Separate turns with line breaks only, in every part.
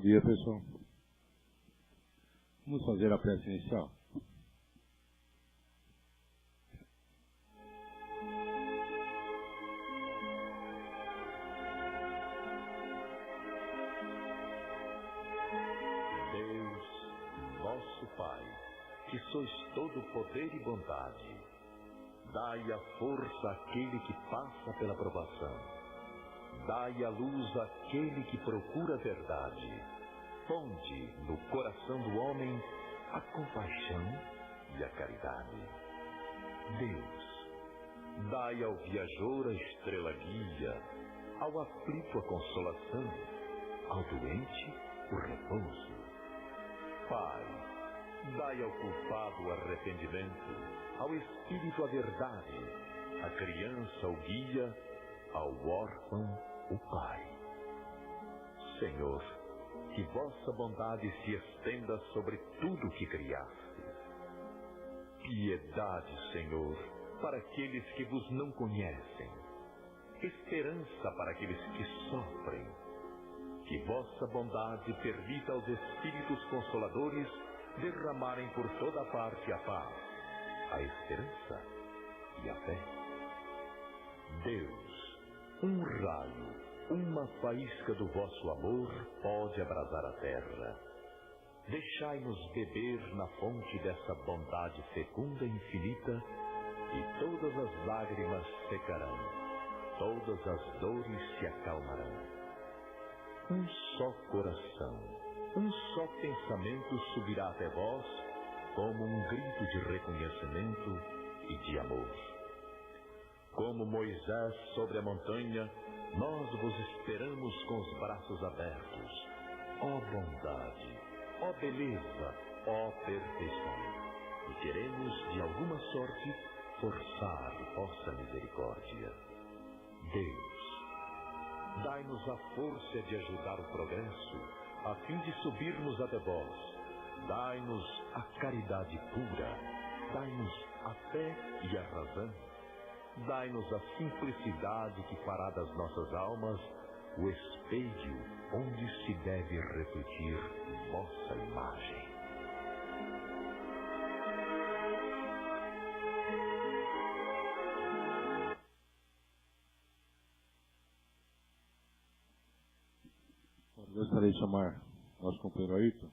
Bom dia, pessoal. Vamos fazer a prece inicial.
Deus, nosso Pai, que sois todo poder e bondade, dai a força àquele que passa pela provação. Dai a luz àquele que procura a verdade. Ponde no coração do homem a compaixão e a caridade. Deus, dai ao viajor a estrela guia, ao aflito a consolação, ao doente o repouso. Pai, dai ao culpado o arrependimento, ao espírito a verdade, à criança o guia, ao órfão o Pai. Senhor, que vossa bondade se estenda sobre tudo que criaste. Piedade, Senhor, para aqueles que vos não conhecem. Esperança para aqueles que sofrem. Que vossa bondade permita aos Espíritos Consoladores derramarem por toda parte a paz, a esperança e a fé. Deus, um raio, uma faísca do vosso amor pode abrasar a terra. Deixai-nos beber na fonte dessa bondade fecunda e infinita, e todas as lágrimas secarão, todas as dores se acalmarão. Um só coração, um só pensamento subirá até vós, como um grito de reconhecimento e de amor. Como Moisés sobre a montanha, nós vos esperamos com os braços abertos. Ó bondade, ó beleza, ó perfeição. E queremos, de alguma sorte, forçar vossa misericórdia. Deus, dai-nos a força de ajudar o progresso, a fim de subirmos até vós. Dai-nos a caridade pura, dai-nos a fé e a razão. Dai-nos a simplicidade que fará das nossas almas o espelho onde se deve refletir vossa imagem.
Gostaria de chamar nosso companheiro Ayrton.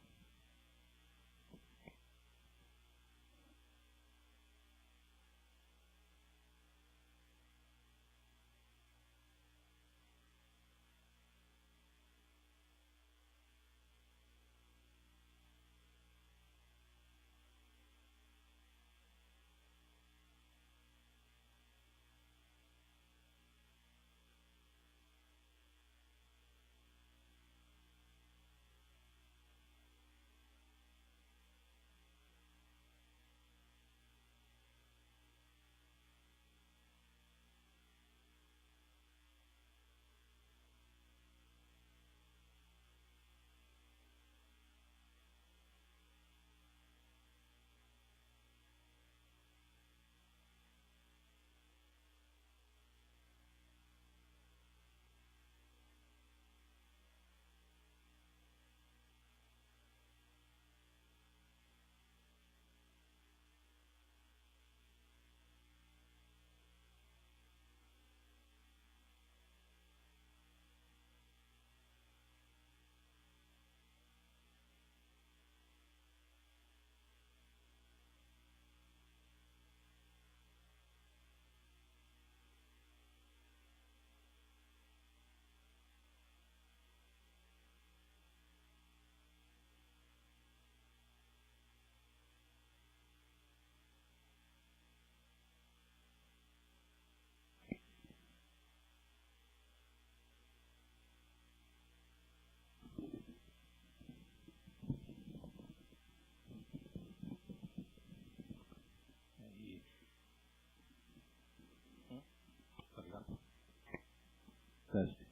Teste.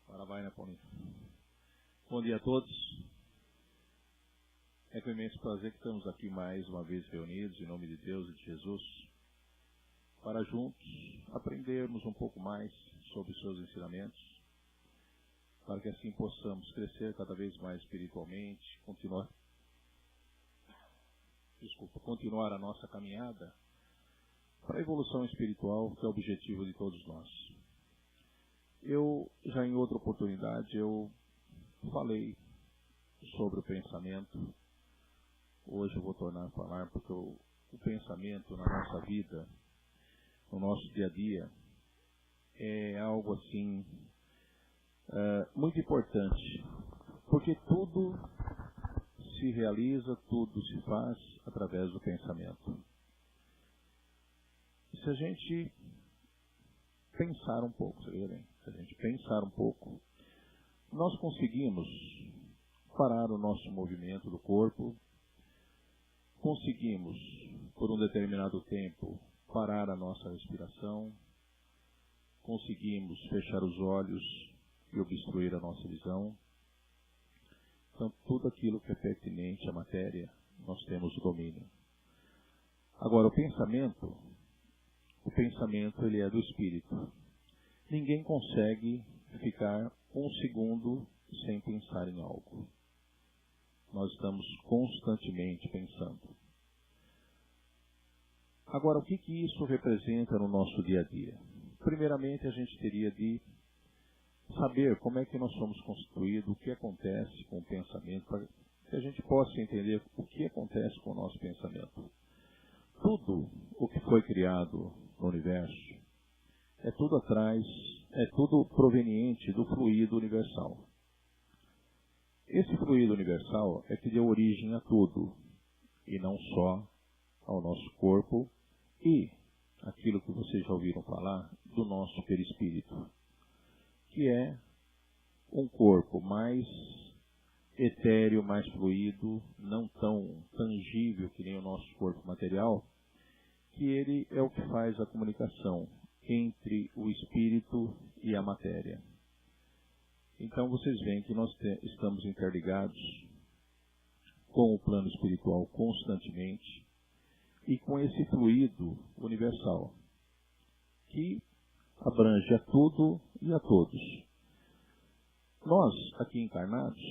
Agora vai, né, Paulinho? Bom dia a todos. É com imenso prazer que estamos aqui mais uma vez reunidos em nome de Deus e de Jesus para juntos aprendermos um pouco mais sobre os seus ensinamentos, para que assim possamos crescer cada vez mais espiritualmente, continuar a nossa caminhada para a evolução espiritual, que é o objetivo de todos nós. Eu, já em outra oportunidade, eu falei sobre o pensamento. Hoje eu vou tornar a falar, porque o pensamento na nossa vida, no nosso dia a dia, é algo assim muito importante, porque tudo se realiza, tudo se faz através do pensamento. E se a gente pensar um pouco, nós conseguimos parar o nosso movimento do corpo, conseguimos, por um determinado tempo, parar a nossa respiração, conseguimos fechar os olhos e obstruir a nossa visão. Então, tudo aquilo que é pertinente à matéria, nós temos o domínio. Agora, o pensamento ele é do espírito. Ninguém consegue ficar um segundo sem pensar em algo. Nós estamos constantemente pensando. Agora, o que isso representa no nosso dia a dia? Primeiramente, a gente teria de saber como é que nós somos constituídos, o que acontece com o pensamento, para que a gente possa entender o que acontece com o nosso pensamento. Tudo o que foi criado no universo é tudo proveniente do fluido universal. Esse fluido universal é que deu origem a tudo, e não só ao nosso corpo e aquilo que vocês já ouviram falar do nosso perispírito, que é um corpo mais etéreo, mais fluido, não tão tangível que nem o nosso corpo material, que ele é o que faz a comunicação entre o espírito e a matéria. Então vocês veem que nós estamos interligados com o plano espiritual constantemente e com esse fluido universal, que abrange a tudo e a todos. Nós, aqui encarnados,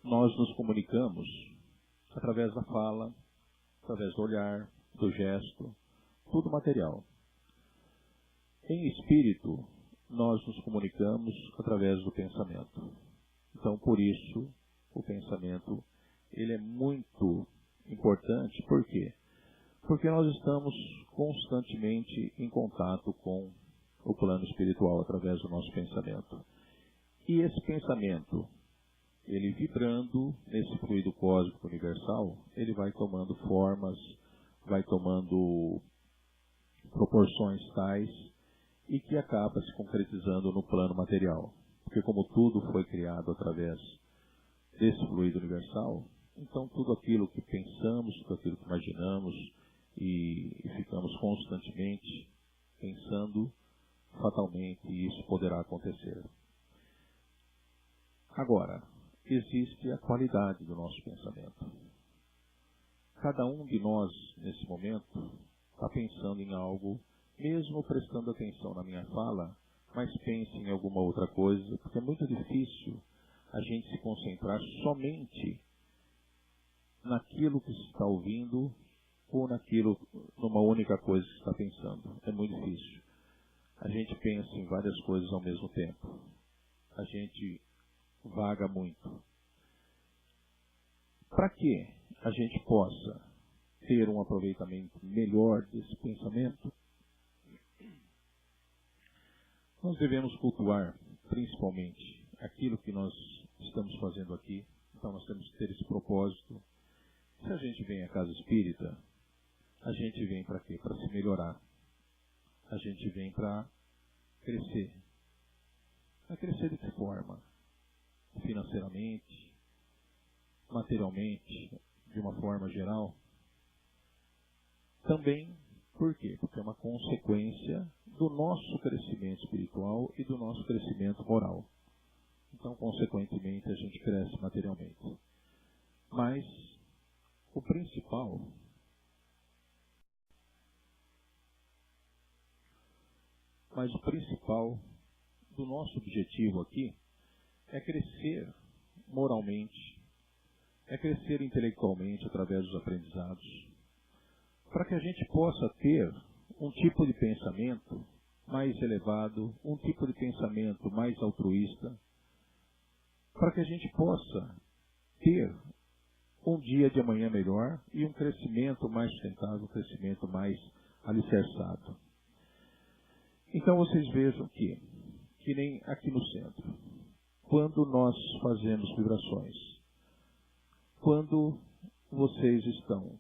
nós nos comunicamos através da fala, através do olhar, do gesto, tudo material. Em espírito, nós nos comunicamos através do pensamento. Então, por isso, o pensamento ele é muito importante. Por quê? Porque nós estamos constantemente em contato com o plano espiritual através do nosso pensamento. E esse pensamento, ele vibrando nesse fluido cósmico universal, ele vai tomando formas, vai tomando proporções tais e que acaba se concretizando no plano material. Porque como tudo foi criado através desse fluido universal, então tudo aquilo que pensamos, tudo aquilo que imaginamos e ficamos constantemente pensando, fatalmente isso poderá acontecer. Agora, existe a qualidade do nosso pensamento. Cada um de nós, nesse momento, está pensando em algo, mesmo prestando atenção na minha fala, mas pense em alguma outra coisa, porque é muito difícil a gente se concentrar somente naquilo que se está ouvindo ou numa única coisa que se está pensando. É muito difícil. A gente pensa em várias coisas ao mesmo tempo. A gente vaga muito. Para que a gente possa ter um aproveitamento melhor desse pensamento, nós devemos cultuar principalmente aquilo que nós estamos fazendo aqui. Então nós temos que ter esse propósito. Se a gente vem à casa espírita, a gente vem para quê? Para se melhorar. A gente vem para crescer. Para crescer de que forma? Financeiramente, materialmente, de uma forma geral. Também, por quê? Porque é uma consequência do nosso crescimento espiritual e do nosso crescimento moral. Então, consequentemente, a gente cresce materialmente. Mas o principal do nosso objetivo aqui é crescer moralmente, é crescer intelectualmente através dos aprendizados, para que a gente possa ter um tipo de pensamento mais elevado, um tipo de pensamento mais altruísta, para que a gente possa ter um dia de amanhã melhor e um crescimento mais sustentável, um crescimento mais alicerçado. Então vocês vejam que nem aqui no centro, quando nós fazemos vibrações, quando vocês estão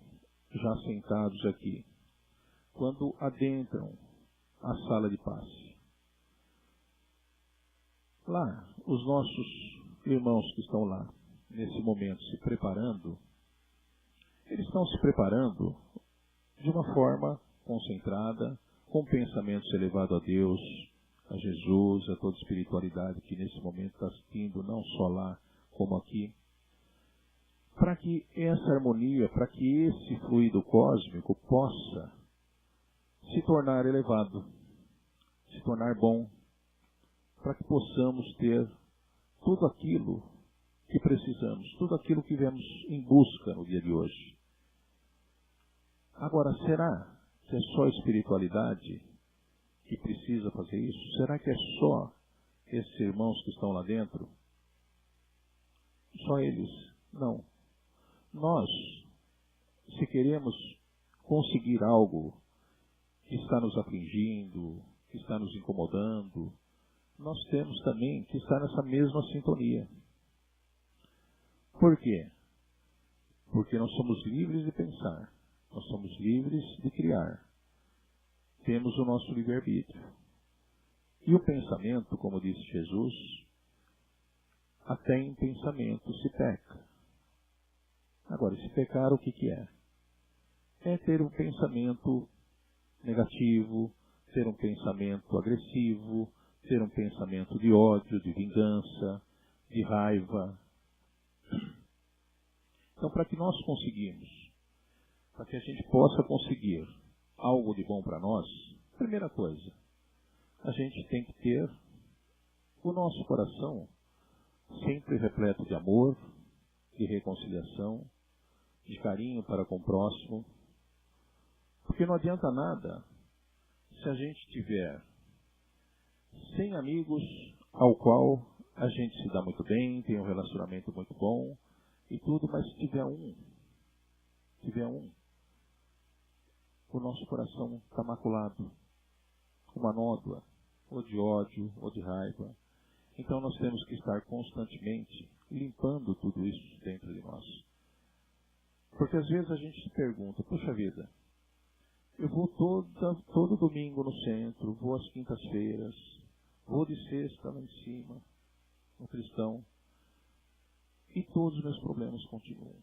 já sentados aqui, quando adentram a sala de passe, lá, os nossos irmãos que estão lá, nesse momento, se preparando, eles estão se preparando de uma forma concentrada, com pensamentos elevados a Deus, a Jesus, a toda a espiritualidade que nesse momento está assistindo, não só lá como aqui, para que essa harmonia, para que esse fluido cósmico possa se tornar elevado, se tornar bom, para que possamos ter tudo aquilo que precisamos, tudo aquilo que viemos em busca no dia de hoje. Agora, será que é só a espiritualidade que precisa fazer isso? Será que é só esses irmãos que estão lá dentro? Só eles? Não. Nós, se queremos conseguir algo que está nos afligindo, que está nos incomodando, nós temos também que estar nessa mesma sintonia. Por quê? Porque nós somos livres de pensar, nós somos livres de criar. Temos o nosso livre-arbítrio. E o pensamento, como disse Jesus, até em pensamento se peca. Agora, se pecar, o que é? É ter um pensamento negativo, ter um pensamento agressivo, ter um pensamento de ódio, de vingança, de raiva. Então, para que nós conseguimos, para que a gente possa conseguir algo de bom para nós, primeira coisa, a gente tem que ter o nosso coração sempre repleto de amor, de reconciliação, de carinho para com o próximo, porque não adianta nada se a gente tiver 100 amigos ao qual a gente se dá muito bem, tem um relacionamento muito bom e tudo, mas se tiver um, o nosso coração está maculado, uma nódoa, ou de ódio, ou de raiva. Então nós temos que estar constantemente limpando tudo isso dentro de nós. Porque às vezes a gente se pergunta, puxa vida, eu vou todo domingo no centro, vou às quintas-feiras, vou de sexta lá em cima, no cristão, e todos os meus problemas continuam.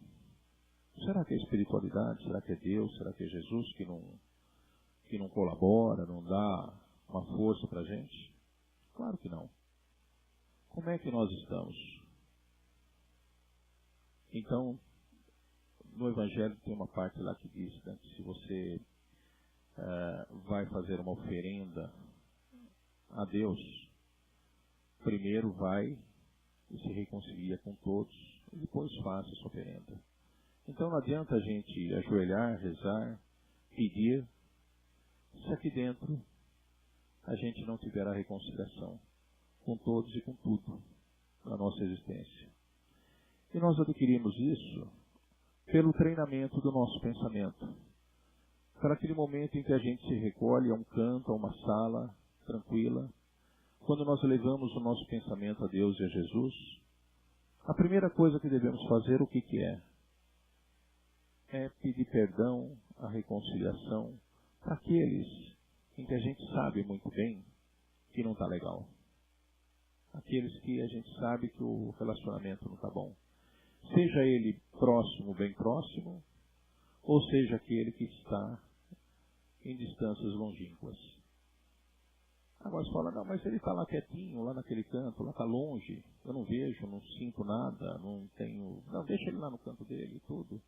Será que é espiritualidade? Será que é Deus? Será que é Jesus que não colabora, não dá uma força para a gente? Claro que não. Como é que nós estamos? Então, no Evangelho tem uma parte lá que diz, né, que se você vai fazer uma oferenda a Deus, primeiro vai e se reconcilia com todos, e depois faça essa oferenda. Então não adianta a gente ajoelhar, rezar, pedir, se aqui dentro a gente não tiver a reconciliação com todos e com tudo na nossa existência. E nós adquirimos isso pelo treinamento do nosso pensamento. Para aquele momento em que a gente se recolhe a um canto, a uma sala tranquila, quando nós levamos o nosso pensamento a Deus e a Jesus, a primeira coisa que devemos fazer, o que é? É pedir perdão, a reconciliação para aqueles em que a gente sabe muito bem que não está legal. Aqueles que a gente sabe que o relacionamento não está bom. Seja ele próximo, bem próximo, ou seja aquele que está em distâncias longínquas. Agora você fala, não, mas ele está lá quietinho, lá naquele canto, lá está longe, eu não vejo, não sinto nada, não tenho... Não, deixa ele lá no canto dele e tudo.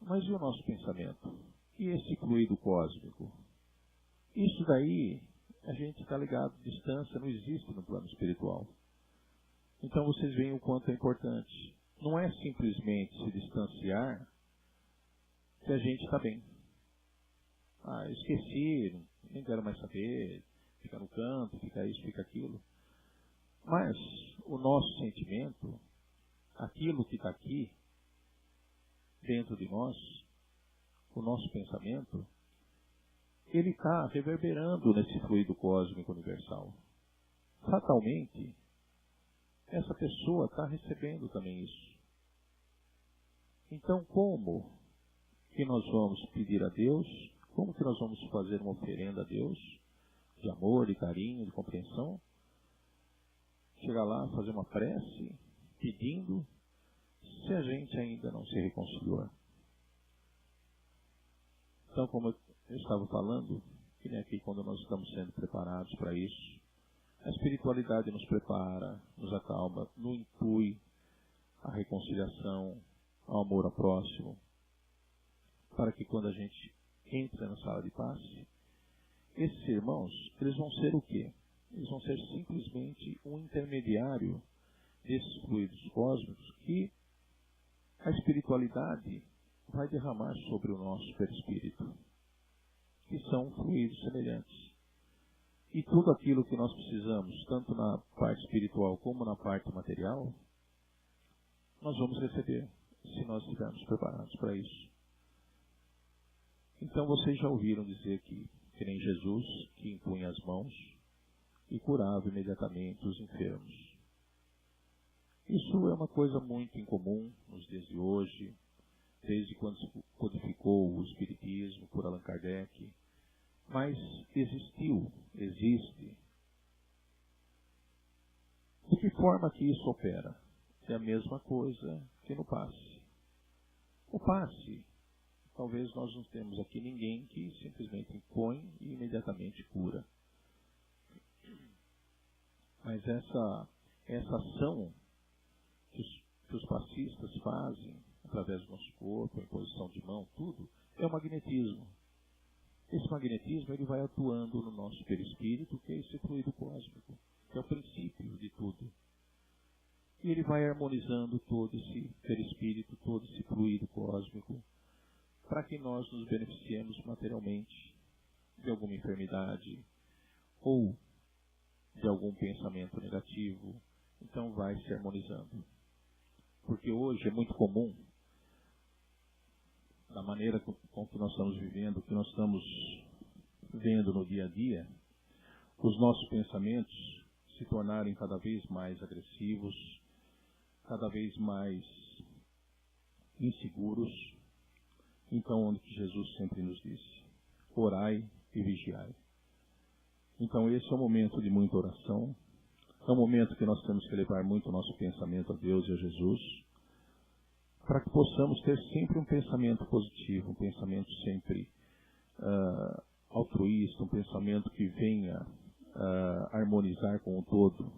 Mas e o nosso pensamento? E esse fluido cósmico? Isso daí, a gente está ligado, distância não existe no plano espiritual. Então vocês veem o quanto é importante. Não é simplesmente se distanciar que a gente está bem. Esqueci, nem quero mais saber, fica no canto, fica isso, fica aquilo. Mas o nosso sentimento, aquilo que está aqui, dentro de nós, o nosso pensamento, ele está reverberando nesse fluido cósmico universal. Fatalmente, essa pessoa está recebendo também isso. Então, como que nós vamos pedir a Deus? Como que nós vamos fazer uma oferenda a Deus? De amor, de carinho, de compreensão? Chegar lá, fazer uma prece, pedindo, se a gente ainda não se reconciliou. Então, como eu estava falando, que nem aqui quando nós estamos sendo preparados para isso, a espiritualidade nos prepara, nos acalma, nos inclui a reconciliação, ao amor ao próximo, para que quando a gente entra na sala de passe, esses irmãos, eles vão ser o quê? Eles vão ser simplesmente um intermediário desses fluidos cósmicos que a espiritualidade vai derramar sobre o nosso perispírito, que são fluidos semelhantes. E tudo aquilo que nós precisamos, tanto na parte espiritual como na parte material, nós vamos receber, se nós estivermos preparados para isso. Então vocês já ouviram dizer que nem Jesus, que impunha as mãos e curava imediatamente os enfermos. Isso é uma coisa muito incomum nos dias de hoje, desde quando se codificou o Espiritismo por Allan Kardec, mas existe. De que forma que isso opera? É a mesma coisa que no passe. O passe, talvez nós não temos aqui ninguém que simplesmente impõe e imediatamente cura. Mas essa ação que os passistas fazem, através do nosso corpo, a imposição de mão, tudo, é o magnetismo. Esse magnetismo ele vai atuando no nosso perispírito, que é esse fluido cósmico, que é o princípio de tudo. E ele vai harmonizando todo esse perispírito, todo esse fluido cósmico, para que nós nos beneficiemos materialmente de alguma enfermidade ou de algum pensamento negativo. Então vai se harmonizando. Porque hoje é muito comum, da maneira com que nós estamos vivendo, que nós estamos vendo no dia a dia, os nossos pensamentos se tornarem cada vez mais agressivos, cada vez mais inseguros. Então, onde que Jesus sempre nos disse: orai e vigiai. Então, esse é um momento de muita oração, é um momento que nós temos que levar muito o nosso pensamento a Deus e a Jesus, para que possamos ter sempre um pensamento positivo, um pensamento sempre altruísta, um pensamento que venha harmonizar com o todo,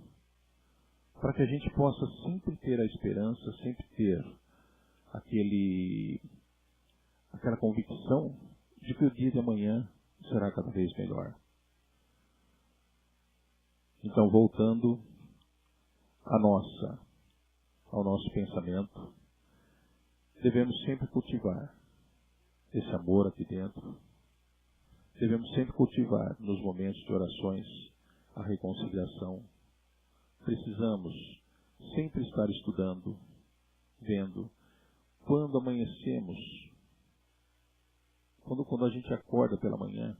para que a gente possa sempre ter a esperança, sempre ter aquela convicção de que o dia de amanhã será cada vez melhor. Então, voltando ao nosso pensamento, devemos sempre cultivar esse amor aqui dentro. Devemos sempre cultivar nos momentos de orações a reconciliação. Precisamos sempre estar estudando, vendo. Quando amanhecemos, quando a gente acorda pela manhã,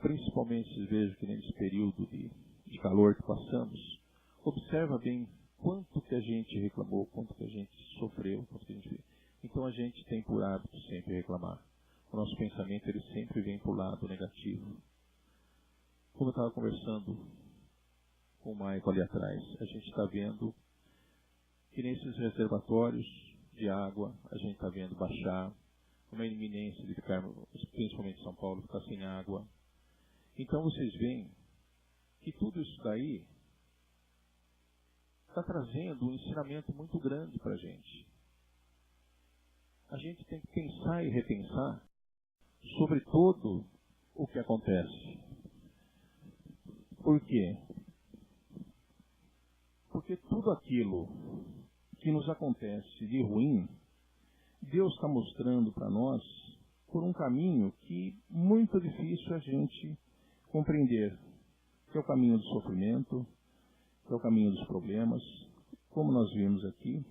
principalmente se vejo que nesse período de calor que passamos, observa bem quanto que a gente reclamou, quanto que a gente sofreu, quanto que a gente... Então a gente tem por hábito sempre reclamar. O nosso pensamento ele sempre vem para o lado negativo. Como eu estava conversando com o Maico ali atrás, a gente está vendo que nesses reservatórios de água, a gente está vendo baixar, uma iminência de ficar, principalmente em São Paulo, ficar sem água. Então vocês veem que tudo isso daí está trazendo um ensinamento muito grande para a gente. A gente tem que pensar e repensar sobre todo o que acontece. Por quê? Porque tudo aquilo que nos acontece de ruim, Deus está mostrando para nós por um caminho que muito difícil a gente compreender, que é o caminho do sofrimento, que é o caminho dos problemas. Como nós vimos aqui,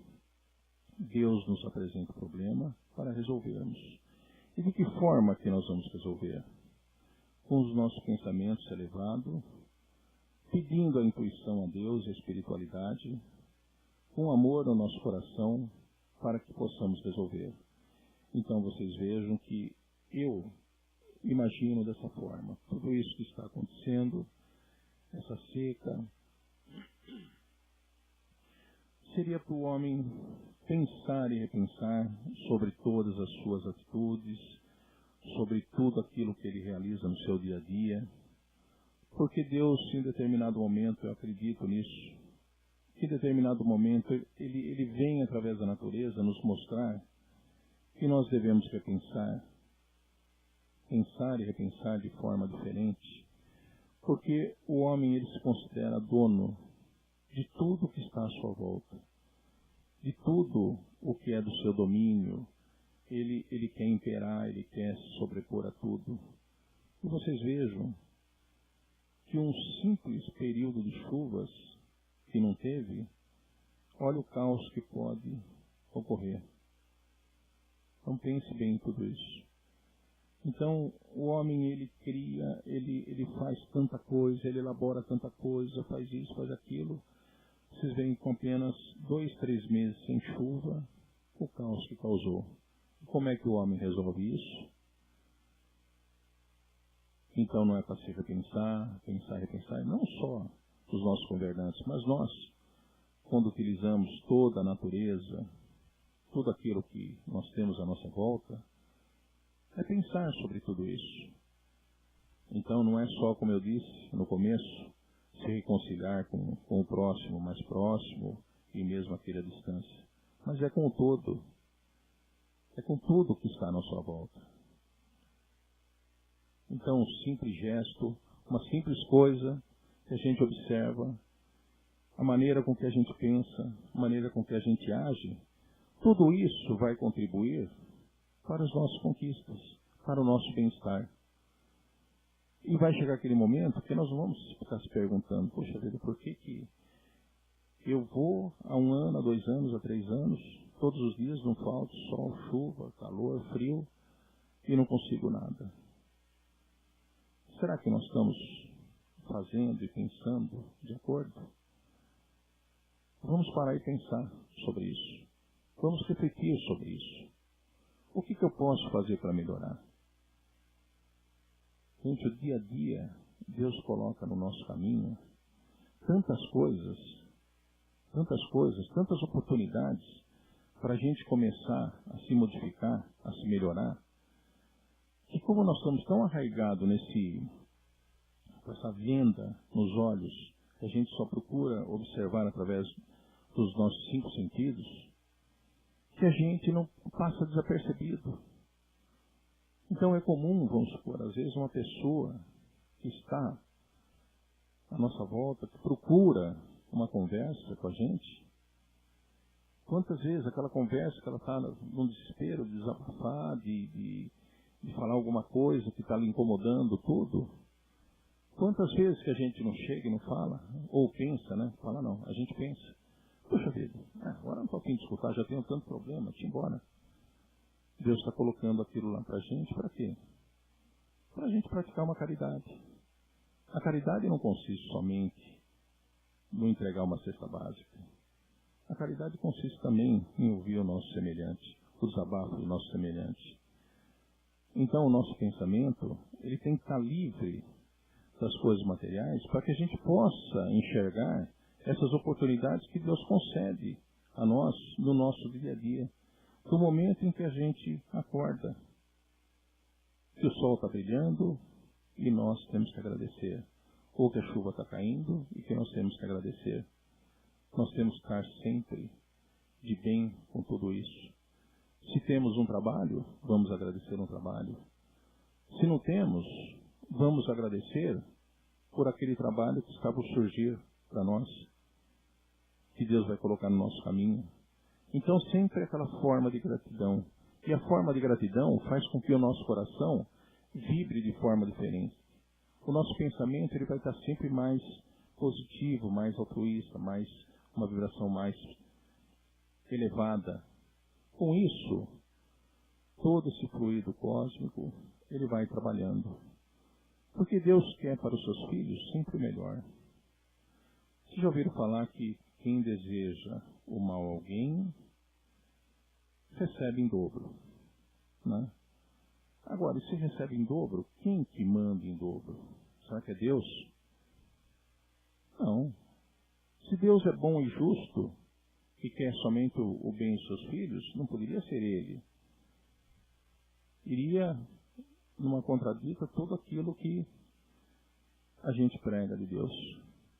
Deus nos apresenta o problema para resolvermos. E de que forma que nós vamos resolver? Com os nossos pensamentos elevados, pedindo a intuição a Deus e a espiritualidade, com amor no nosso coração, para que possamos resolver. Então vocês vejam que eu imagino dessa forma. Tudo isso que está acontecendo, essa seca, seria para o homem pensar e repensar sobre todas as suas atitudes, sobre tudo aquilo que ele realiza no seu dia a dia, porque Deus, em determinado momento, eu acredito nisso, que em determinado momento ele vem através da natureza nos mostrar que nós devemos repensar, pensar e repensar de forma diferente, porque o homem ele se considera dono de tudo que está à sua volta, de tudo o que é do seu domínio. Ele quer imperar, ele quer se sobrepor a tudo. E vocês vejam que um simples período de chuvas que não teve, olha o caos que pode ocorrer. Então pense bem em tudo isso. Então o homem ele cria, ele faz tanta coisa, ele elabora tanta coisa, faz isso, faz aquilo. Vocês veem com apenas 2, 3 meses sem chuva, o caos que causou. Como é que o homem resolve isso? Então não é para se repensar, pensar e repensar, não só os nossos governantes, mas nós, quando utilizamos toda a natureza, tudo aquilo que nós temos à nossa volta, é pensar sobre tudo isso. Então não é só, como eu disse no começo, se reconciliar com o próximo, mais próximo, e mesmo aquele à distância, mas é com o todo. É com tudo que está à nossa volta. Então, um simples gesto, uma simples coisa que a gente observa, a maneira com que a gente pensa, a maneira com que a gente age, tudo isso vai contribuir para as nossas conquistas, para o nosso bem-estar. E vai chegar aquele momento que nós vamos ficar se perguntando, poxa vida, por que eu vou há 1 ano, há 2 anos, há 3 anos, todos os dias não falta sol, chuva, calor, frio, e não consigo nada. Será que nós estamos fazendo e pensando de acordo? Vamos parar e pensar sobre isso. Vamos refletir sobre isso. O que eu posso fazer para melhorar? Gente, o dia a dia, Deus coloca no nosso caminho tantas coisas, tantas oportunidades para a gente começar a se modificar, a se melhorar, que como nós estamos tão arraigados essa venda nos olhos, que a gente só procura observar através dos nossos 5 sentidos, que a gente não passa desapercebido. Então é comum, vamos supor, às vezes uma pessoa que está à nossa volta, que procura uma conversa com a gente, quantas vezes aquela conversa que ela está num desespero de desabafar, de falar alguma coisa que está lhe incomodando tudo, quantas vezes que a gente não chega e não fala, ou pensa, né? Fala não, a gente pensa, puxa vida, agora não estou a fim de escutar, já tenho tanto problema, deixa eu ir embora. Deus está colocando aquilo lá para a gente, para quê? Para a gente praticar uma caridade. A caridade não consiste somente no entregar uma cesta básica. A caridade consiste também em ouvir o nosso semelhante, o desabafo do nosso semelhante. Então o nosso pensamento, ele tem que estar livre das coisas materiais para que a gente possa enxergar essas oportunidades que Deus concede a nós no nosso dia a dia. No momento em que a gente acorda, que o sol está brilhando e nós temos que agradecer, ou que a chuva está caindo e que nós temos que agradecer. Nós temos que estar sempre de bem com tudo isso. Se temos um trabalho, vamos agradecer um trabalho. Se não temos, vamos agradecer por aquele trabalho que está por surgir para nós. que Deus vai colocar no nosso caminho. Então sempre aquela forma de gratidão. E a forma de gratidão faz com que o nosso coração vibre de forma diferente. O nosso pensamento ele vai estar sempre mais positivo, mais altruísta, mais uma vibração mais elevada. Com isso, todo esse fluido cósmico, ele vai trabalhando. Porque Deus quer para os seus filhos sempre o melhor. Vocês já ouviram falar que quem deseja o mal a alguém, recebe em dobro. Né? Agora, se recebe em dobro, quem que manda em dobro? Será que é Deus? Não. Se Deus é bom e justo, e quer somente o bem dos seus filhos, não poderia ser Ele. Iria numa contradita tudo aquilo que a gente prega de Deus,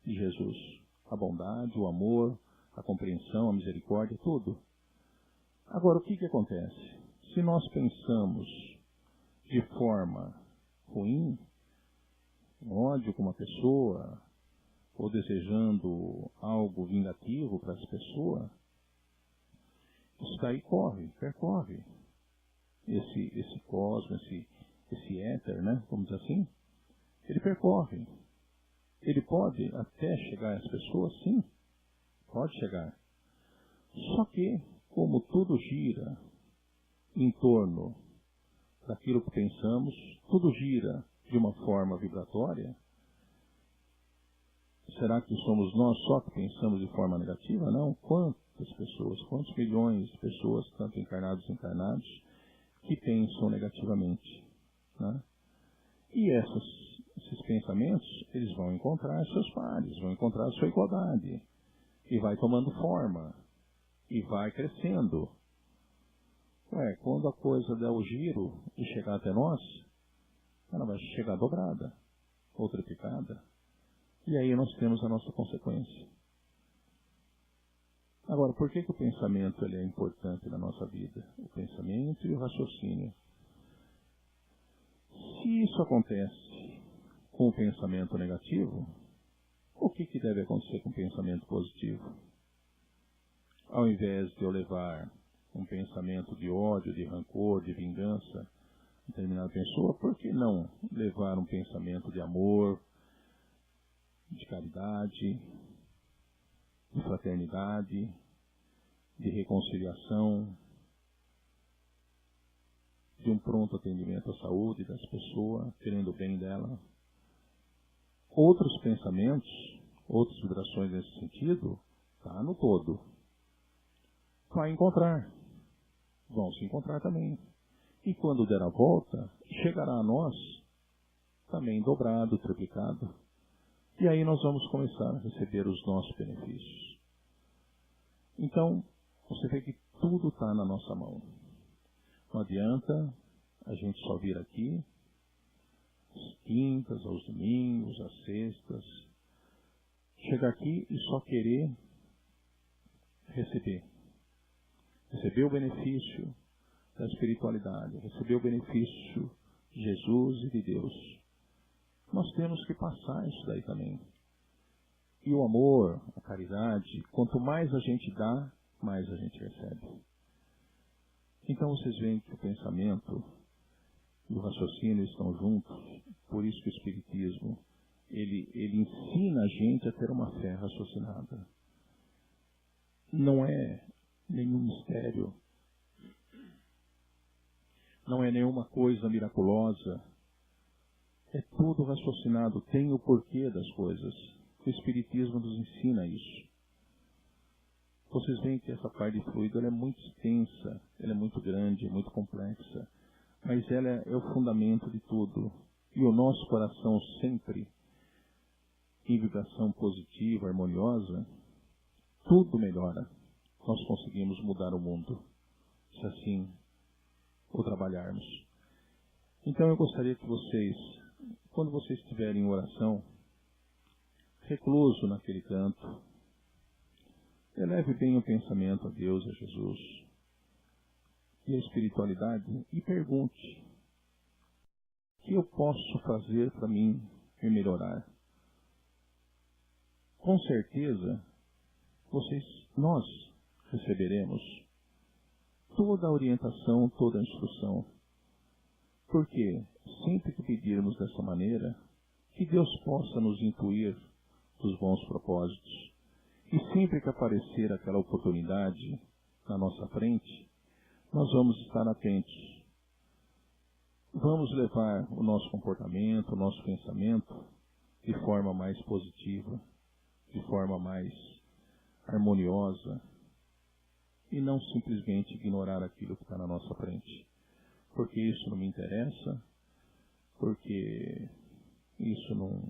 de Jesus. A bondade, o amor, a compreensão, a misericórdia, tudo. Agora, o que acontece? Se nós pensamos de forma ruim, com ódio com uma pessoa, ou desejando algo vingativo para essa pessoa, isso daí percorre esse cosmos, esse éter, né? Vamos dizer assim, ele percorre. Ele pode até chegar às pessoas, sim, pode chegar. Só que, como tudo gira em torno daquilo que pensamos, tudo gira de uma forma vibratória, será que somos nós só que pensamos de forma negativa? Não. Quantas pessoas, quantos milhões de pessoas, tanto encarnados e encarnados, que pensam negativamente, né? E esses pensamentos, eles vão encontrar seus pares, vão encontrar sua igualdade, e vai tomando forma, e vai crescendo. Quando a coisa der o giro e chegar até nós, ela vai chegar dobrada, ou triplicada, e aí nós temos a nossa consequência. Agora, por que o pensamento ele é importante na nossa vida? O pensamento e o raciocínio. Se isso acontece com o pensamento negativo, o que deve acontecer com o pensamento positivo? Ao invés de eu levar um pensamento de ódio, de rancor, de vingança a determinada pessoa, por que não levar um pensamento de amor, de caridade, de fraternidade, de reconciliação, de um pronto atendimento à saúde das pessoas, querendo o bem dela? Outros pensamentos, outras vibrações nesse sentido, está no todo. Vai encontrar. Vão se encontrar também. E quando der a volta, chegará a nós também dobrado, triplicado. E aí nós vamos começar a receber os nossos benefícios. Então, você vê que tudo está na nossa mão. Não adianta a gente só vir aqui, às quintas, aos domingos, às sextas, chegar aqui e só querer receber. Receber o benefício da espiritualidade, receber o benefício de Jesus e de Deus. Nós temos que passar isso daí também. E o amor, a caridade, quanto mais a gente dá, mais a gente recebe. Então vocês veem que o pensamento e o raciocínio estão juntos, por isso que o Espiritismo, ele ensina a gente a ter uma fé raciocinada. Não é nenhum mistério, não é nenhuma coisa miraculosa, é tudo raciocinado, tem o porquê das coisas. O Espiritismo nos ensina isso. Vocês veem que essa parte de fluido ela é muito extensa, ela é muito grande, é muito complexa, mas ela é o fundamento de tudo. E o nosso coração sempre em vibração positiva, harmoniosa, tudo melhora. Nós conseguimos mudar o mundo, se assim o trabalharmos. Então eu gostaria que vocês, quando vocês estiverem em oração, recluso naquele canto, eleve bem o pensamento a Deus, a Jesus e a espiritualidade e pergunte: o que eu posso fazer para mim me melhorar? Com certeza, nós receberemos toda a orientação, toda a instrução. Porque sempre que pedirmos dessa maneira, que Deus possa nos intuir dos bons propósitos. E sempre que aparecer aquela oportunidade na nossa frente, nós vamos estar atentos. Vamos levar o nosso comportamento, o nosso pensamento de forma mais positiva, de forma mais harmoniosa, e não simplesmente ignorar aquilo que está na nossa frente. Porque isso não me interessa, porque isso não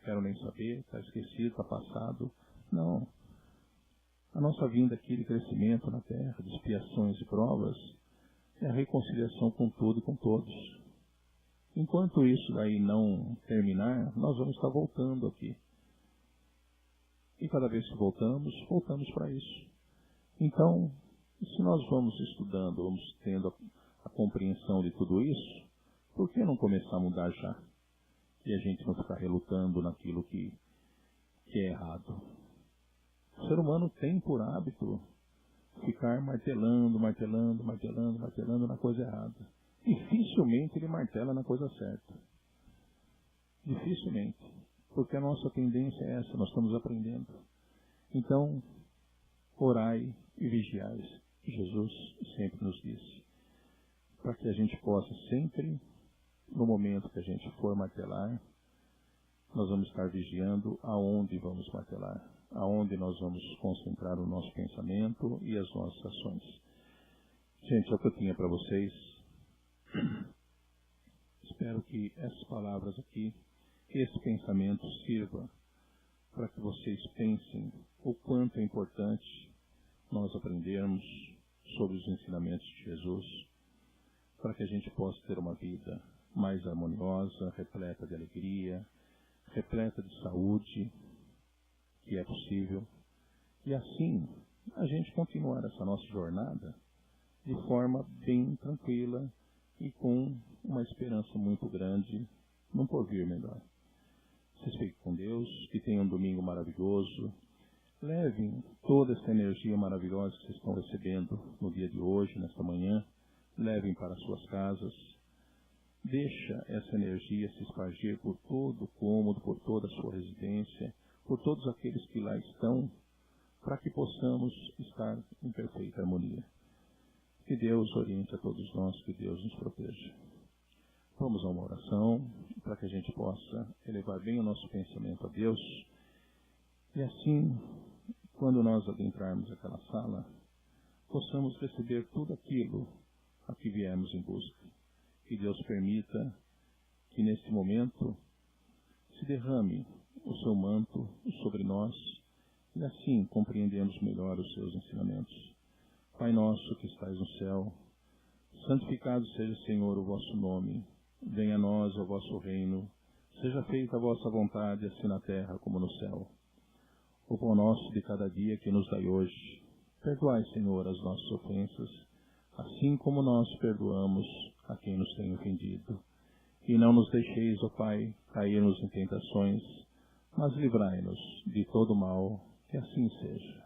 quero nem saber, está esquecido, está passado. Não. A nossa vinda aqui de crescimento na terra, de expiações e provas, é a reconciliação com tudo e com todos. Enquanto isso daí não terminar, nós vamos estar voltando aqui. E cada vez que voltamos para isso. Então, se nós vamos estudando, vamos tendo a compreensão de tudo isso, por que não começar a mudar já? E a gente não ficar relutando naquilo que é errado. O ser humano tem por hábito ficar martelando na coisa errada. Dificilmente ele martela na coisa certa. Dificilmente. Porque a nossa tendência é essa, nós estamos aprendendo. Então, orai e vigiai. Jesus sempre nos disse. Para que a gente possa sempre, no momento que a gente for martelar, nós vamos estar vigiando aonde vamos martelar, aonde nós vamos concentrar o nosso pensamento e as nossas ações. Gente, é o que eu tinha para vocês. Espero que essas palavras aqui, esse pensamento sirva para que vocês pensem o quanto é importante nós aprendermos sobre os ensinamentos de Jesus, para que a gente possa ter uma vida mais harmoniosa, repleta de alegria, repleta de saúde, que é possível, e assim a gente continuar essa nossa jornada de forma bem tranquila e com uma esperança muito grande num porvir melhor. Vocês fiquem com Deus, que tenham um domingo maravilhoso. Levem toda essa energia maravilhosa que vocês estão recebendo no dia de hoje, nesta manhã, levem para as suas casas. Deixa essa energia se espargir por todo o cômodo, por toda a sua residência, por todos aqueles que lá estão, para que possamos estar em perfeita harmonia. Que Deus oriente a todos nós, que Deus nos proteja. Vamos a uma oração, para que a gente possa elevar bem o nosso pensamento a Deus. E assim, quando nós adentrarmos aquela sala, possamos receber tudo aquilo a que viemos em busca. Que Deus permita que neste momento se derrame o seu manto sobre nós e assim compreendemos melhor os seus ensinamentos. Pai nosso que estais no céu, santificado seja, Senhor, o vosso nome. Venha a nós o vosso reino. Seja feita a vossa vontade, assim na terra como no céu. O pão nosso de cada dia que nos dai hoje. Perdoai, Senhor, as nossas ofensas, assim como nós perdoamos a quem nos tem ofendido. E não nos deixeis, ó Pai, cairmos em tentações, mas livrai-nos de todo mal, que assim seja.